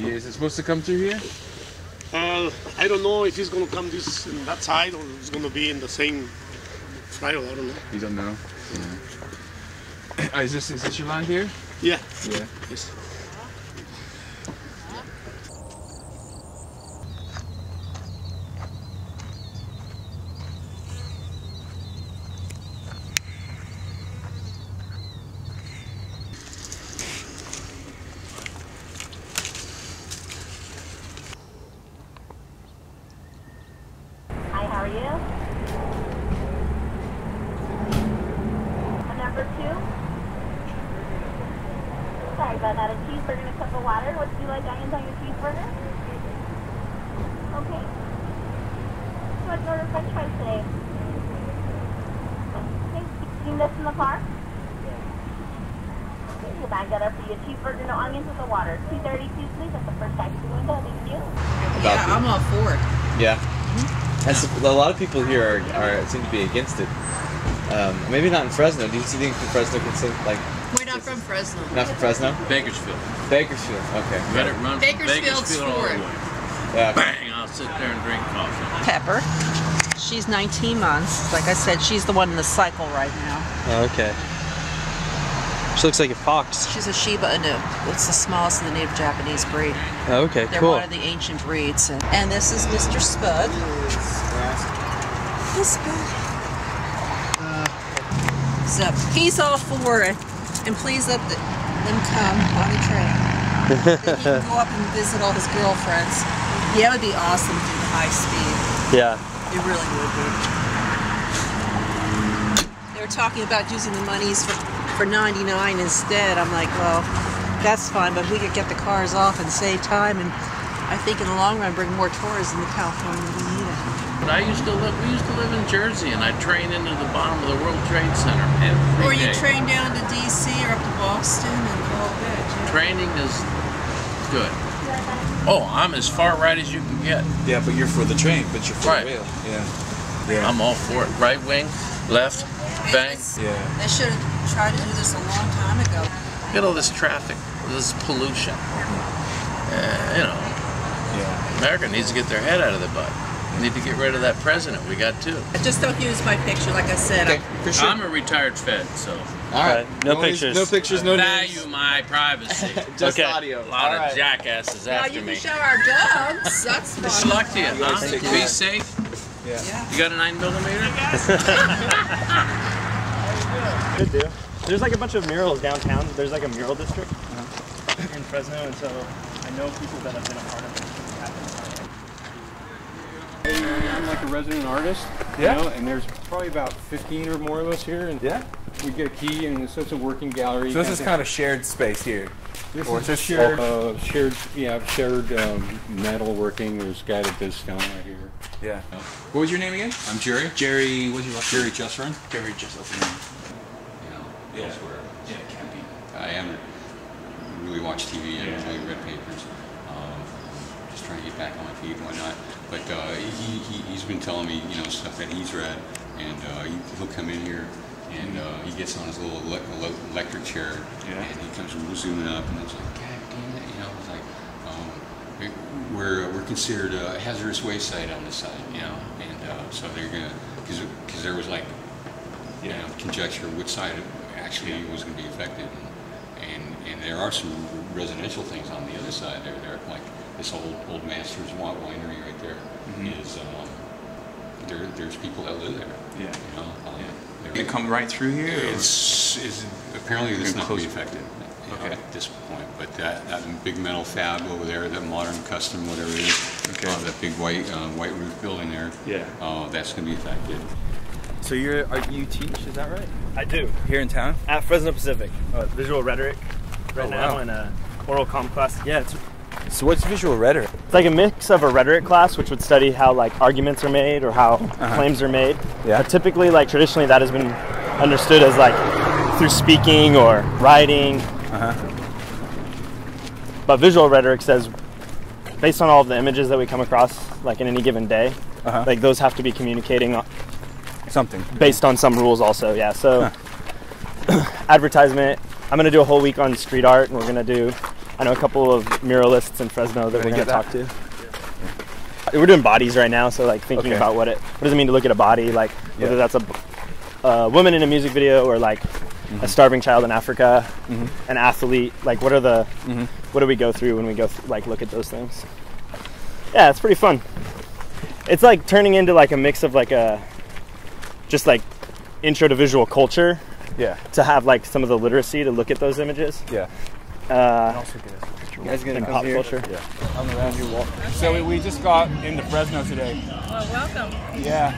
Is it supposed to come through here? I don't know if he's going to come this in that side or it's going to be in the same trail. I don't know. You don't know? Yeah. Is this your land here? Yeah. Yeah. Yes. How are you? Number 2? Sorry about that. A cheeseburger and a cup of water. What do you like onions on your cheeseburger? Okay. So what do you order french fries today? Okay. You this in the car? Okay. We'll bag that up for you. A cheeseburger, no onions with the water. 232, please. That's the first taxi window. Thank you. Yeah, I'm all for it. Yeah. A lot of people here seem to be against it. Maybe not in Fresno. Do you think Fresno can say, like? We're not from Fresno. Not from Fresno? Bakersfield. Bakersfield. Okay. Let it run from Bakersfield's Bakersfield all the for it. way. Yeah. Bang! I'll sit there and drink coffee. Pepper. She's 19 months. Like I said, she's the one in the cycle right now. Oh, okay. She looks like a fox. She's a Shiba Inu. It's the smallest of the native Japanese breed. Oh, okay, They're cool. one of the ancient breeds. And this is Mr. Spud. Hey, Spud. So he's all for it. And please let them come on the train. Then he can go up and visit all his girlfriends. Yeah, it would be awesome to do the high speed. Yeah. It really would be. They were talking about using the monies for 99 instead. I'm like, well, that's fine, but we could get the cars off and save time, and I think in the long run bring more tourism to California than we need it. But we used to live in Jersey, and I'd train into the bottom of the World Trade Center every Or you day. train down to D.C. or up to Boston and all that. Yeah. Training is good. Oh, I'm as far right as you can get. Yeah, but you're for the train, but you're for Right. the rail. Yeah. I'm all for it. Right wing, left, bang. Yeah. They should have tried to do this a long time ago. Look at all this traffic, this pollution. You know, America needs to get their head out of the butt. Need to get rid of that president. We got two. Just don't use my picture, like I said. Okay, for sure. I'm a retired Fed, so All right. No pictures. No pictures, no names. value my privacy. Just Okay. audio. A lot All of right. jackasses Now after you me. can show our dogs. That's Good fun. luck to you, huh? take Be care. safe. Yeah. You got a 9mm? Good deal. There's like a bunch of murals downtown. There's like a mural district in Fresno, and so I know people that have been a part of it. I'm like a resident artist, you know, and there's probably about 15 or more of us here, and we get a key, and so it's a working gallery. So this is kind of shared space here. This or is just shared metal working. There's a guy that does stone right here. Yeah. What was your name again? I'm Jerry. Jerry, what's your last Jerry name? Jesserin. Jerry Jesserin. You know, elsewhere. Yeah, it can't be. I haven't really watched TV. I haven't really read papers. Just trying to get back on my feet and whatnot. But he's been telling me, you know, stuff that he's read, and he'll come in here and he gets on his little electric chair, and he comes zooming up, and it's like, God damn it, you know, it's like, we're considered a hazardous waste site on this side, you know, and so they're gonna, because there was like, you know, conjecture which side actually was going to be affected, and there are some residential things on the other side. They're like this old Masters winery right there is. There's people that live there. Yeah. You know. They come right through here. It's apparently this is not going to be affected. At this point, but that big metal fab over there, that modern custom, whatever it is, that big white roof building there, that's going to be affected. So you teach, is that right? I do. Here in town? At Fresno Pacific. Visual rhetoric right now in a oral comm class. Yeah, So what's visual rhetoric? it's like a mix of a rhetoric class, which would study how like arguments are made or how claims are made. Yeah. But typically, like traditionally, that has been understood as like through speaking or writing. But visual rhetoric says, based on all of the images that we come across, like in any given day, like those have to be communicating something based on some rules also. Yeah. So advertisement. I'm gonna do a whole week on street art, and we're gonna do I know a couple of muralists in Fresno that we're going to talk to. We're doing bodies right now, so like thinking about what does it mean to look at a body, like whether that's a woman in a music video or like a starving child in Africa, an athlete. Like what are the what do we go through when we go like look at those things? Yeah, it's pretty fun. It's like turning into like a mix of like a just like intro to visual culture. Yeah. To have like some of the literacy to look at those images. Yeah. You guys gonna come pop here? Culture. Yeah. I'm around you walk. So we just got into Fresno today. Well, welcome. Yeah.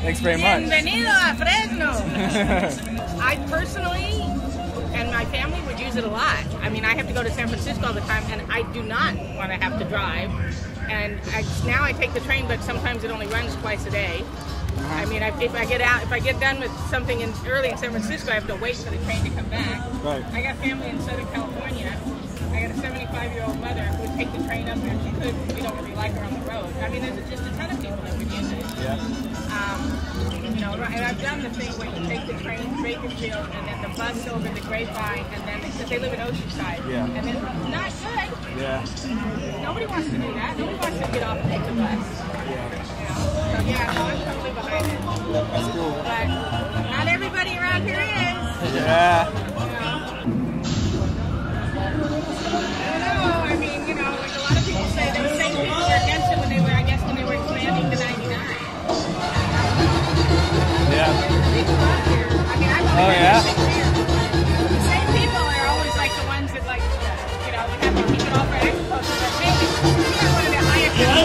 Thanks very much. Bienvenido a Fresno. I personally and my family would use it a lot. I mean, I have to go to San Francisco all the time, and I do not want to have to drive. And now I take the train, but sometimes it only runs twice a day. I mean, if I get done with something early in San Francisco, I have to wait for the train to come back. Right. I got family in Southern California. I got a 75-year-old mother who would take the train up there if she could, because we don't really like her on the road. I mean, there's just a ton of people that would use it. Yeah. You know, and I've done the thing where you take the train to Bakersfield and then the bus over the Grapevine, and then because they live in Oceanside. Yeah. And then not good. Yeah. Nobody wants to do that. Nobody wants to get off and take the bus. Yeah. So yeah, no, I'm totally behind it. That's cool. But not everybody around here is. Yeah. I mean, you know, like a lot of people say, they were saying people were against it when they were, I guess, when they were expanding to 99. Yeah. I mean, I've the same people are always like the ones that like, you know, we have to keep it all for agriculture, but maybe we're one of the highest in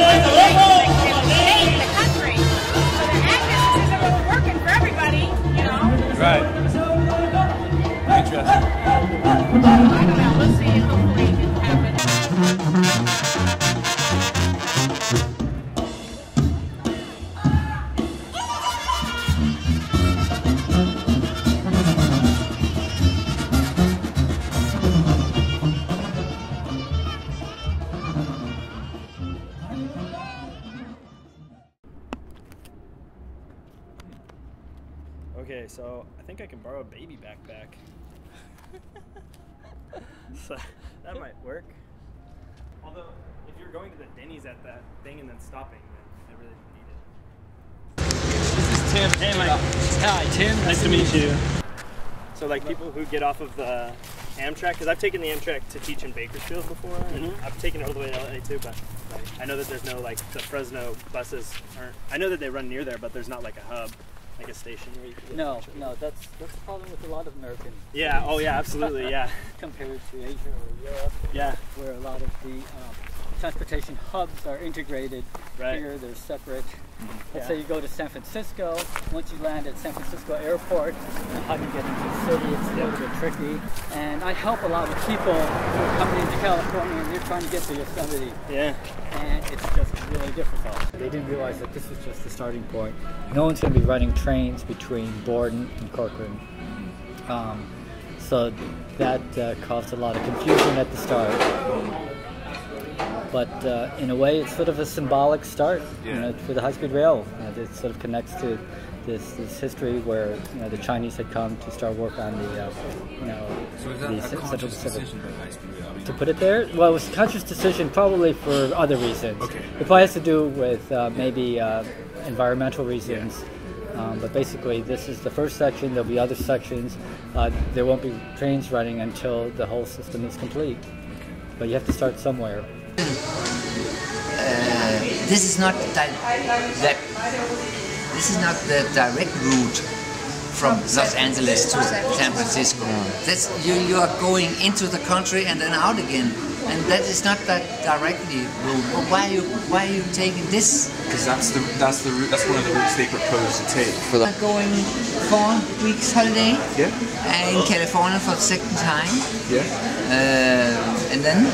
the country. So the ag businesses are working for everybody, you know. Right. Interesting. I don't know, we'll see. Hopefully it happens. Okay, so I think I can borrow a baby backpack. So that might work. Although, if you're going to the Denny's at that thing and then stopping, then I really don't need it. This is Tim. Hey, Mike. Hi, Tim. Nice to meet you. So, like, people who get off of the Amtrak, because I've taken the Amtrak to teach in Bakersfield before, and I've taken it all the way to LA too, but like, I know that there's no, like, the Fresno buses aren't, I know that they run near there, but there's not like a hub. Like a station where you can No, that's the problem with a lot of American. Yeah, oh yeah, absolutely, yeah. Compared to Asia or Europe. Yeah. Where a lot of the transportation hubs are integrated. Right. Here they're separate. Let's say you go to San Francisco. Once you land at San Francisco Airport, how do you get into the city? It's a little bit tricky. And I help a lot of people who are coming into California and they're trying to get to Yosemite. Yeah. And it's just really difficult. They didn't realize that this was just the starting point. No one's going to be running trains between Borden and Corcoran. So that caused a lot of confusion at the start. But in a way, it's sort of a symbolic start, you know, for the high-speed rail. It sort of connects to this history where the Chinese had come to start work on the So is that a conscious decision by high-speed rail? I mean, to put it there. Well, it was a conscious decision, probably for other reasons. Okay. It probably has to do with maybe environmental reasons. But basically, this is the first section. There'll be other sections. There won't be trains running until the whole system is complete. Okay. But you have to start somewhere. This is not the direct route from Los Angeles to San Francisco. That's you are going into the country and then out again, and that is not that directly route. Well, why are you taking this? Because that's the route. That's one of the routes they propose to take. For the going 4 weeks holiday. Yeah. In California for the second time. Yeah. And then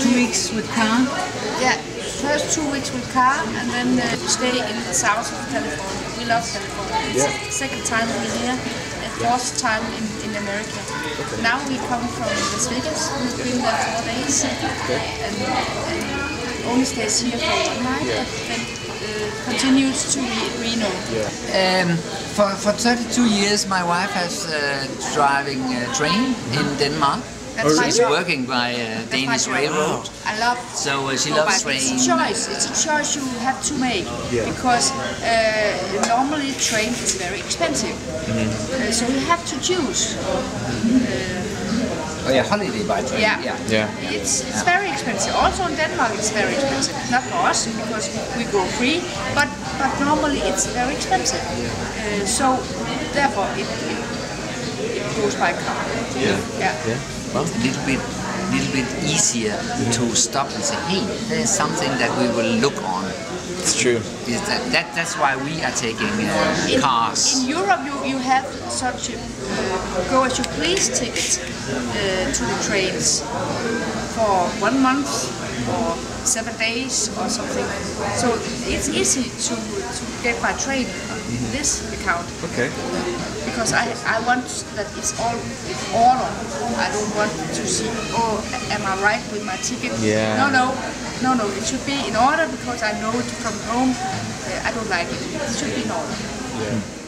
2 weeks with car. Yeah, first 2 weeks with car and then stay in the south of California. We love California. It's the second time we're here and fourth time in America. Okay. Now we come from Las Vegas. We've been there 4 days and only stays here for 1 night, but then continues to Reno. For 32 years, my wife has driving a train in Denmark. That's my She's job. working by Danish Railroad. I love. So she go loves by- train. It's a choice. It's a choice you have to make because normally train is very expensive. So you have to choose. Oh yeah, holiday by train. Yeah. It's very expensive. Also in Denmark it's very expensive. Not for us because we go free, but normally it's very expensive. So therefore it goes by car. Yeah. Well, a little bit easier to stop and say, hey, there's something that we will look on. It's true. That's why we are taking cars. In Europe, you have such a go as you please ticket to the trains for 1 month or 7 days or something. So it's easy to get by train in this account. Okay. Because I want that it's all in order. I don't want to see, oh, am I right with my ticket? Yeah. No, it should be in order because I know it from home. I don't like it. It should be in order. Yeah.